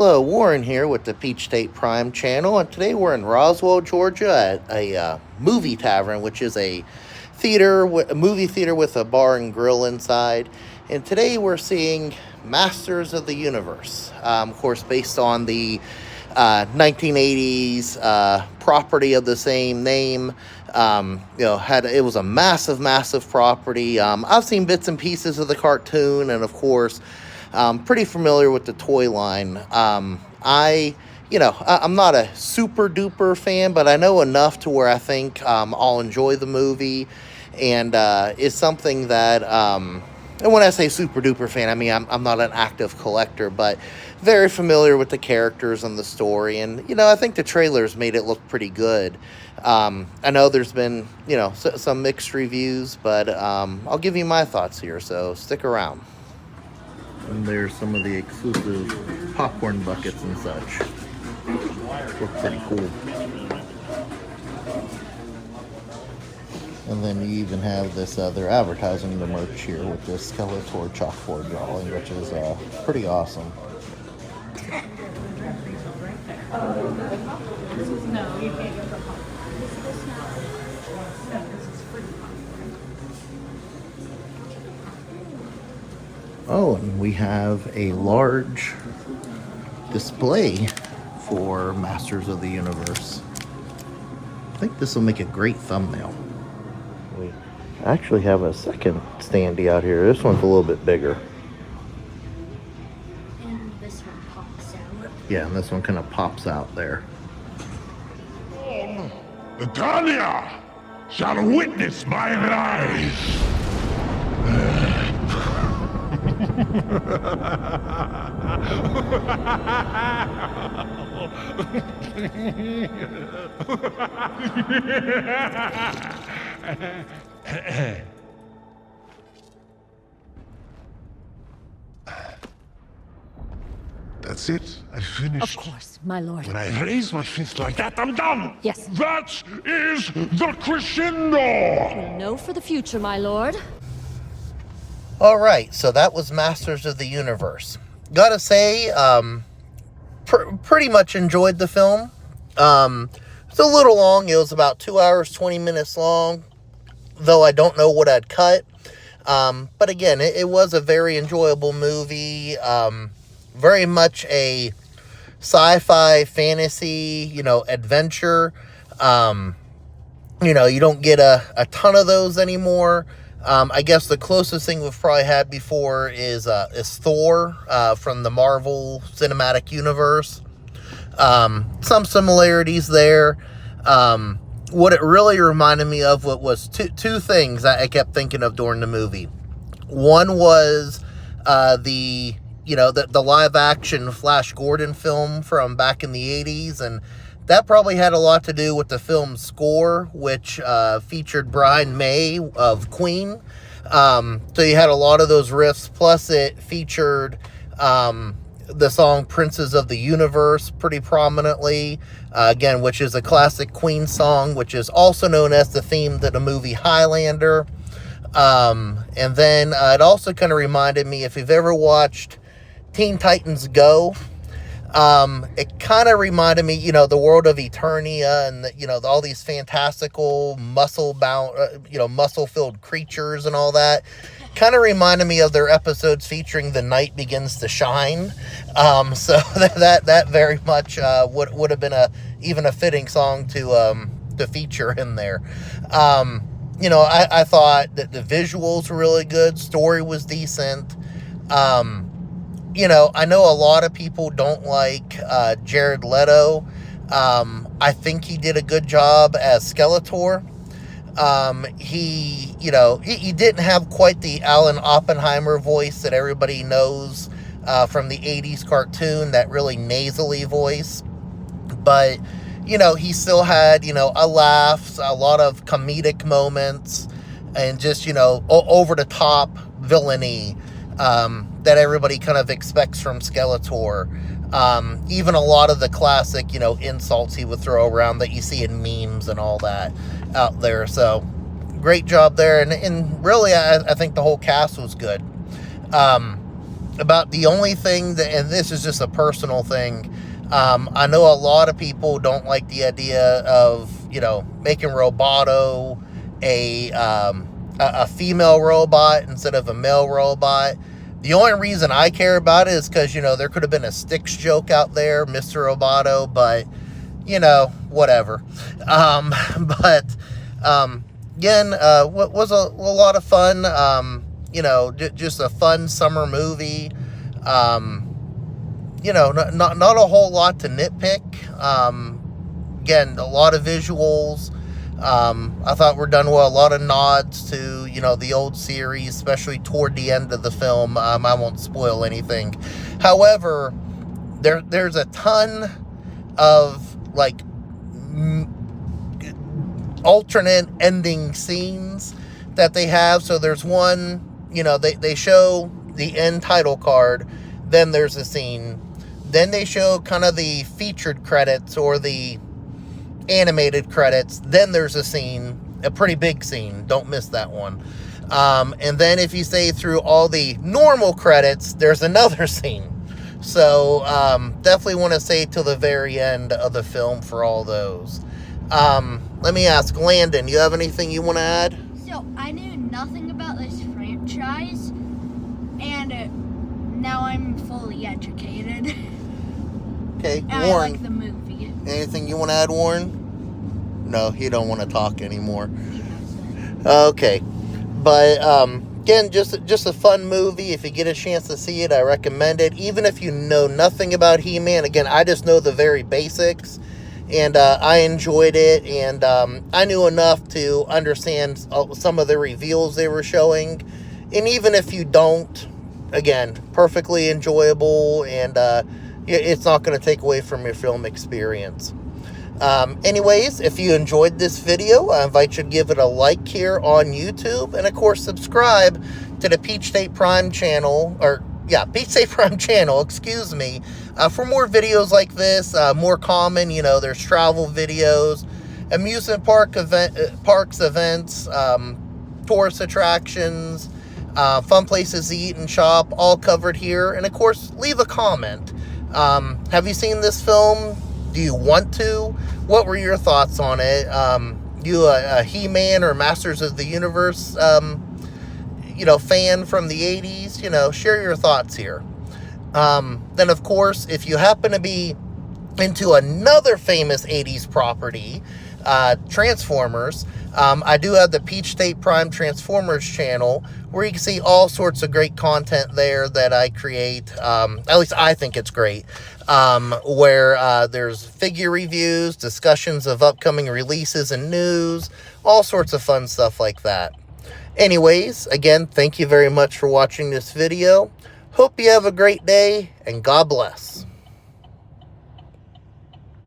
Hello, Warren here with the Peach State Prime channel, and today we're in Roswell, Georgia at a Movie Tavern, which is a movie theater with a bar and grill inside. And today we're seeing Masters of the Universe, of course based on the 1980s property of the same name. It was a massive property. I've seen bits and pieces of the cartoon, and of course pretty familiar with the toy line. I'm not a super duper fan, but I know enough to where I think I'll enjoy the movie, and it's something that, and when I say super duper fan, I mean I'm not an active collector, but very familiar with the characters and the story, and I think the trailers made it look pretty good. I know there's been some mixed reviews, but I'll give you my thoughts here, so stick around. And there's some of the exclusive popcorn buckets and such. Look pretty cool. And then you even have this, they're advertising the merch here with this Skeletor chalkboard drawing, which is pretty awesome. No, you can't get the popcorn. Oh, and we have a large display for Masters of the Universe. I think this will make a great thumbnail. We actually have a second standee out here. This one's a little bit bigger. And this one pops out. Yeah, and this one kind of pops out there. Eternia shall witness mine eyes. That's it. I finished. Of course, my lord. When I raise my fist like that, I'm done. Yes. That is the crescendo. No for the future, my lord. Alright, so that was Masters of the Universe. Gotta say, pretty much enjoyed the film. It's a little long. It was about 2 hours, 20 minutes long, though I don't know what I'd cut. But again, it was a very enjoyable movie. Very much a sci-fi, fantasy, adventure. You don't get a ton of those anymore. I guess the closest thing we've probably had before is Thor from the Marvel Cinematic Universe. Some similarities there. What it really reminded me of was two things I kept thinking of during the movie. One was the live action Flash Gordon film from back in the 80s, and that probably had a lot to do with the film's score, which featured Brian May of Queen. So you had a lot of those riffs, plus it featured the song Princes of the Universe pretty prominently, again, which is a classic Queen song, which is also known as the theme to the movie Highlander. And then it also kind of reminded me, if you've ever watched Teen Titans Go, it kind of reminded me, the world of Eternia and, all these fantastical muscle-filled creatures and all that. Kind of reminded me of their episodes featuring The Night Begins to Shine. So that very much would have been even a fitting song to feature in there. I thought that the visuals were really good. Story was decent. I know a lot of people don't like Jared Leto. I think he did a good job as Skeletor. He didn't have quite the Alan Oppenheimer voice that everybody knows from the 80s cartoon, that really nasally voice. But, he still had, a laugh, a lot of comedic moments, and just, over-the-top villainy that everybody kind of expects from Skeletor. Even a lot of the classic, insults he would throw around that you see in memes and all that out there. So, great job there. And really, I think the whole cast was good. about the only thing that, and this is just a personal thing, I know a lot of people don't like the idea of, you know, making Roboto a female robot instead of a male robot. The only reason I care about it is because, you know, there could have been a Styx joke out there, Mr. Roboto, but, you know, whatever. Again, was a lot of fun. You know, just a fun summer movie. You know, not a whole lot to nitpick. Again, a lot of visuals. I thought we're done well. A lot of nods to, you know, the old series, especially toward the end of the film. I won't spoil anything. However, there's a ton of, like, alternate ending scenes that they have. So there's one, you know, they show the end title card, then there's a scene, then they show kind of the featured credits or the animated credits, then there's a scene, a pretty big scene, don't miss that one. And then if you stay through all the normal credits, there's another scene. So definitely want to stay till the very end of the film for all those. Let me ask Landon, you have anything you want to add? So, I knew nothing about this franchise, and now I'm fully educated. Okay, And I Warren, like the movie. anything you want to add, Warren? No, he don't want to talk anymore. He knows Okay, but again, just a fun movie. If you get a chance to see it, I recommend it. Even if you know nothing about He-Man, again, I just know the very basics, and I enjoyed it, and I knew enough to understand some of the reveals they were showing. And even if you don't, again, perfectly enjoyable, and it's not going to take away from your film experience. Anyways, if you enjoyed this video, I invite you to give it a like here on YouTube, and of course subscribe to the Peach State Prime channel, Peach State Prime channel, excuse me, for more videos like this, more common. You know, there's travel videos, amusement parks events, tourist attractions, fun places to eat and shop, all covered here. And of course, leave a comment. Have you seen this film? Do you want to? What were your thoughts on it? You a He-Man or Masters of the Universe, you know, fan from the 80s? You know, share your thoughts here. Then, of course, if you happen to be into another famous 80s property, Transformers, I do have the Peach State Prime Transformers channel, where you can see all sorts of great content there that I create. At least I think it's great. Where there's figure reviews, discussions of upcoming releases and news, all sorts of fun stuff like that. Anyways, again, thank you very much for watching this video. Hope you have a great day, and God bless.